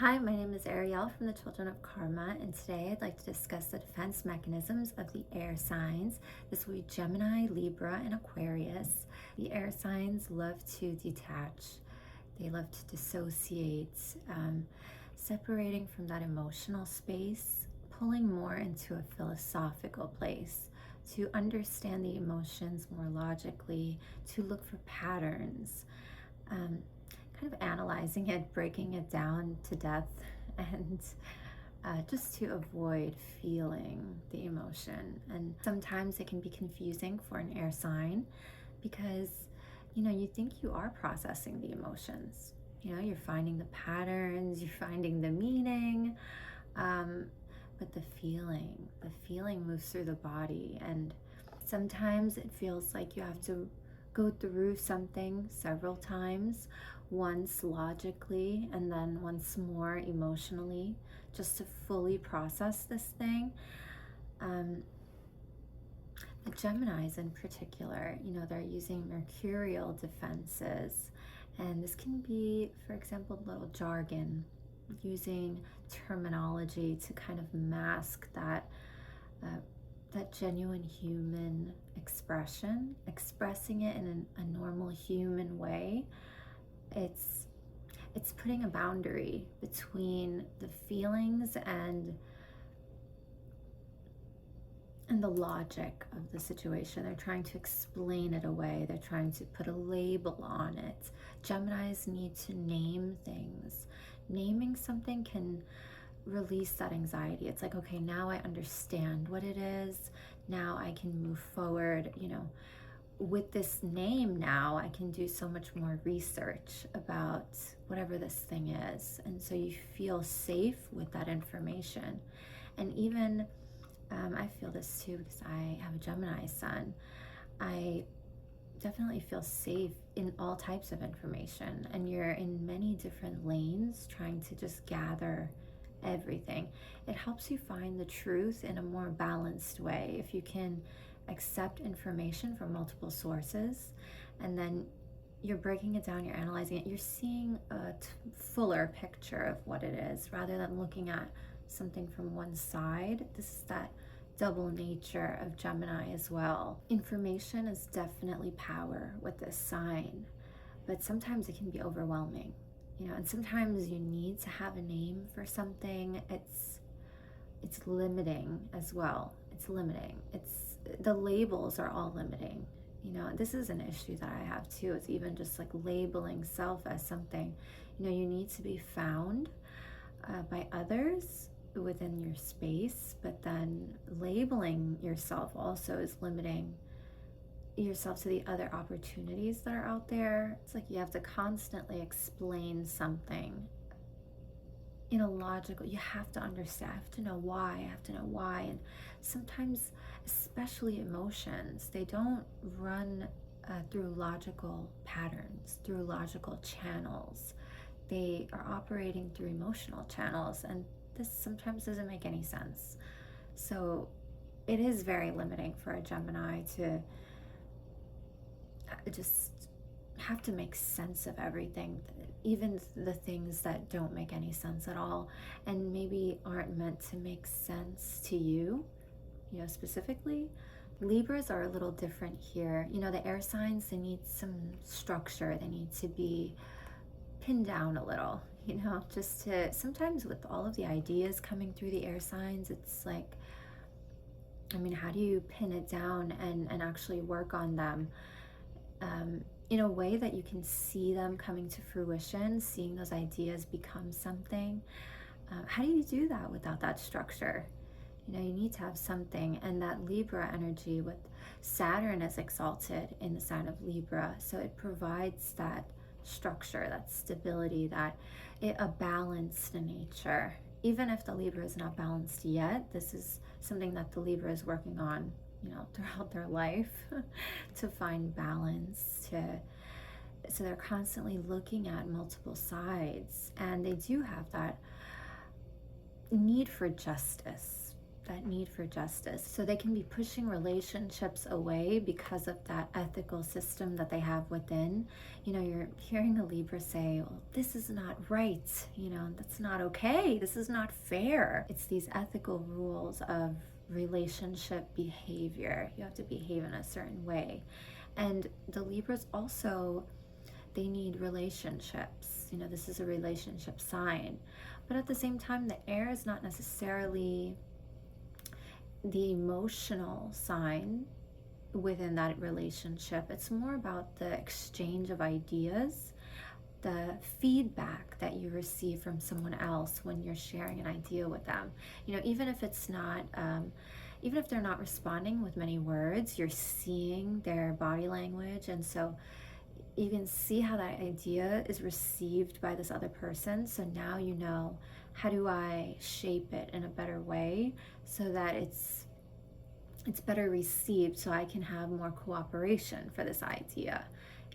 Hi, my name is Ariel from the Children of Karma, and today I'd like to discuss the defense mechanisms of the air signs. This will be Gemini, Libra, and Aquarius. The air signs love to detach, they love to dissociate, separating from that emotional space, pulling more into a philosophical place, to understand the emotions more logically, to look for patterns. Kind of analyzing it, breaking it down to death, and just to avoid feeling the emotion. And sometimes it can be confusing for an air sign because you think you are processing the emotions. You're finding the patterns, you're finding the meaning, but the feeling moves through the body, and sometimes it feels like you have to go through something several times, once logically and then once more emotionally, just to fully process this thing. The Geminis in particular, they're using mercurial defenses, and this can be, for example, little jargon, using terminology to kind of mask that genuine human expression, expressing it in a normal human way. It's putting a boundary between the feelings and the logic of the situation. They're trying to explain it away. They're trying to put a label on it. Geminis need to name things. Naming something can release that anxiety. It's like, okay, now I understand what it is. Now I can move forward. With this name, now I can do so much more research about whatever this thing is. And so you feel safe with that information. And even I feel this too because I have a Gemini sun. I definitely feel safe in all types of information, and you're in many different lanes trying to just gather everything. It helps you find the truth in a more balanced way if you can accept information from multiple sources, and then you're breaking it down, you're analyzing it, you're seeing a fuller picture of what it is rather than looking at something from one side. This is that double nature of Gemini as well. Information is definitely power with this sign, but sometimes it can be overwhelming, and sometimes you need to have a name for something. It's limiting as well. It's limiting. The labels are all limiting. This is an issue that I have too. It's even just like labeling self as something. You need to be found by others within your space, but then labeling yourself also is limiting yourself to the other opportunities that are out there. It's like you have to constantly explain something in a logical, you have to understand, I have to know why. And sometimes, especially emotions, they don't run through logical patterns, through logical channels. They are operating through emotional channels, and this sometimes doesn't make any sense. So it is very limiting for a Gemini to just have to make sense of everything, even the things that don't make any sense at all and maybe aren't meant to make sense to you, specifically. Libras are a little different here. The air signs, they need some structure. They need to be pinned down a little, just to, sometimes with all of the ideas coming through the air signs, it's like, how do you pin it down and actually work on them in a way that you can see them coming to fruition, seeing those ideas become something? How do you do that without that structure? You need to have something. And that Libra energy with Saturn is exalted in the sign of Libra, so it provides that structure, that stability, a balanced nature. Even if the Libra is not balanced yet, this is something that the Libra is working on, throughout their life to find balance. So they're constantly looking at multiple sides, and they do have that need for justice. that need for justice. So they can be pushing relationships away because of that ethical system that they have within. You know, you're hearing a Libra say, well, this is not right, you know, that's not okay, this is not fair. It's these ethical rules of relationship behavior. You have to behave in a certain way. And the Libras also, they need relationships. You know, this is a relationship sign. But at the same time, the air is not necessarily the emotional sign within that relationship. It's more about the exchange of ideas, the feedback that you receive from someone else when you're sharing an idea with them. You know, even if it's not, even if they're not responding with many words, you're seeing their body language. And so you can see how that idea is received by this other person. So now you know, how do I shape it in a better way so that it's better received, so I can have more cooperation for this idea.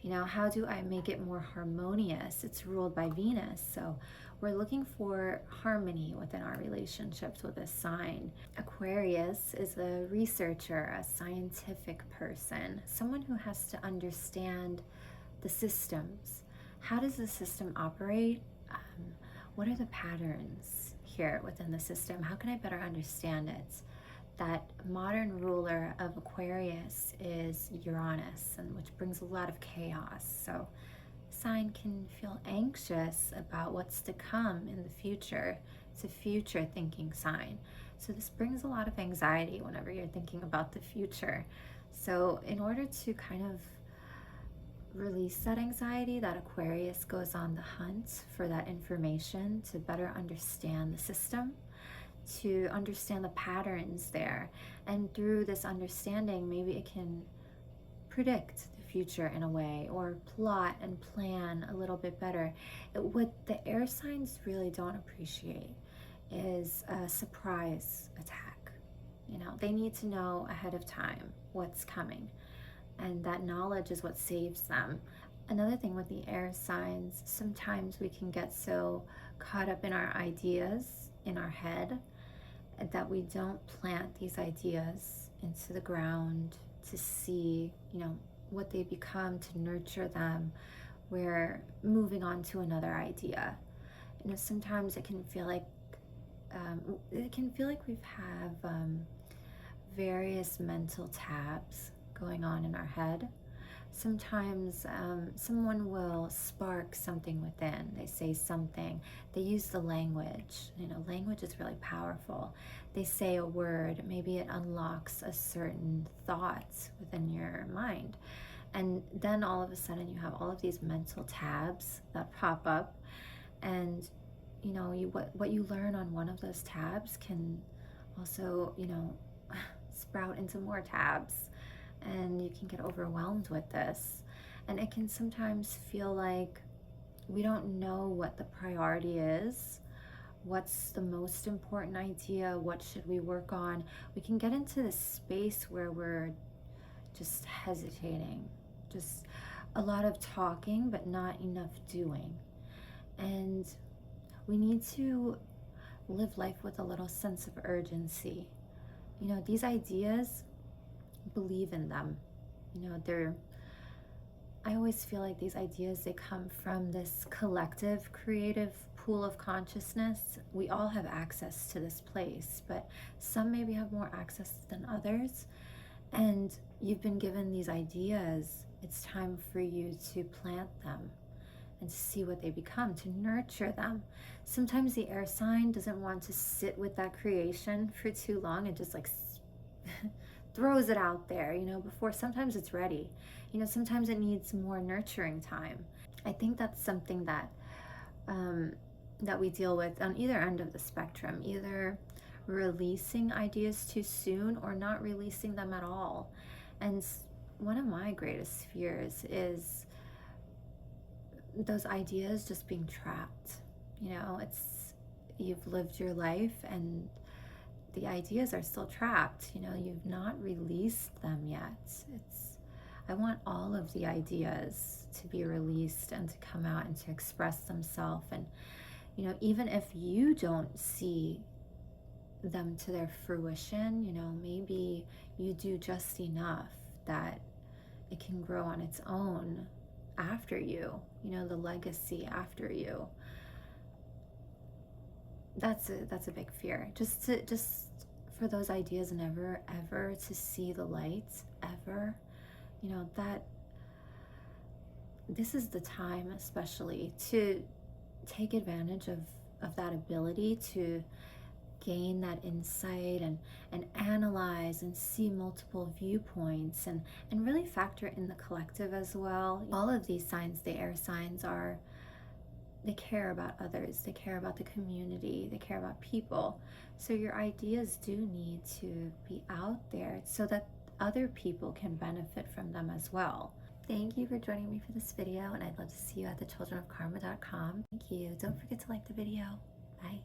You know, how do I make it more harmonious? It's ruled by Venus, so we're looking for harmony within our relationships with this sign. Aquarius is a researcher, a scientific person, someone who has to understand the systems. How does the system operate? What are the patterns here within the system? How can I better understand it? That modern ruler of Aquarius is Uranus, and which brings a lot of chaos. So the sign can feel anxious about what's to come in the future. It's a future thinking sign. So this brings a lot of anxiety whenever you're thinking about the future. So in order to kind of release that anxiety, that Aquarius goes on the hunt for that information to better understand the system, to understand the patterns there. And through this understanding, maybe it can predict the future in a way, or plot and plan a little bit better. What the air signs really don't appreciate is a surprise attack. You know, they need to know ahead of time what's coming, and that knowledge is what saves them. Another thing with the air signs, sometimes we can get so caught up in our ideas in our head that we don't plant these ideas into the ground to see, you know, what they become, to nurture them. We're moving on to another idea. You know, sometimes it can feel like we have various mental tabs going on in our head. Sometimes someone will spark something within. They say something, they use the language. You know, language is really powerful. They say a word, maybe it unlocks a certain thought within your mind. And then all of a sudden you have all of these mental tabs that pop up. And, you know, what you learn on one of those tabs can also, you know, sprout into more tabs. And you can get overwhelmed with this. And it can sometimes feel like we don't know what the priority is. What's the most important idea? What should we work on? We can get into this space where we're just hesitating, just a lot of talking, but not enough doing. And we need to live life with a little sense of urgency. You know, these ideas, believe in them. You know, I always feel like these ideas, they come from this collective creative pool of consciousness. We all have access to this place, but some maybe have more access than others. And you've been given these ideas. It's time for you to plant them and to see what they become, to nurture them. Sometimes the air sign doesn't want to sit with that creation for too long and just like throws it out there, you know, before sometimes it's ready. You know, sometimes it needs more nurturing time. I think that's something that that we deal with on either end of the spectrum, either releasing ideas too soon or not releasing them at all. And one of my greatest fears is those ideas just being trapped. You know, you've lived your life and the ideas are still trapped. You know, you've not released them yet. I want all of the ideas to be released and to come out and to express themselves. And, you know, even if you don't see them to their fruition. You know, maybe you do just enough that it can grow on its own after you, you know, the legacy after you. That's a big fear. Just for those ideas never ever to see the light ever, you know, that this is the time especially to take advantage of that ability to gain that insight and analyze and see multiple viewpoints and really factor in the collective as well. All of these signs, the air signs, are, they care about others, they care about the community, they care about people. So your ideas do need to be out there so that other people can benefit from them as well. Thank you for joining me for this video, and I'd love to see you at thechildrenofkarma.com. Thank you. Don't forget to like the video. Bye.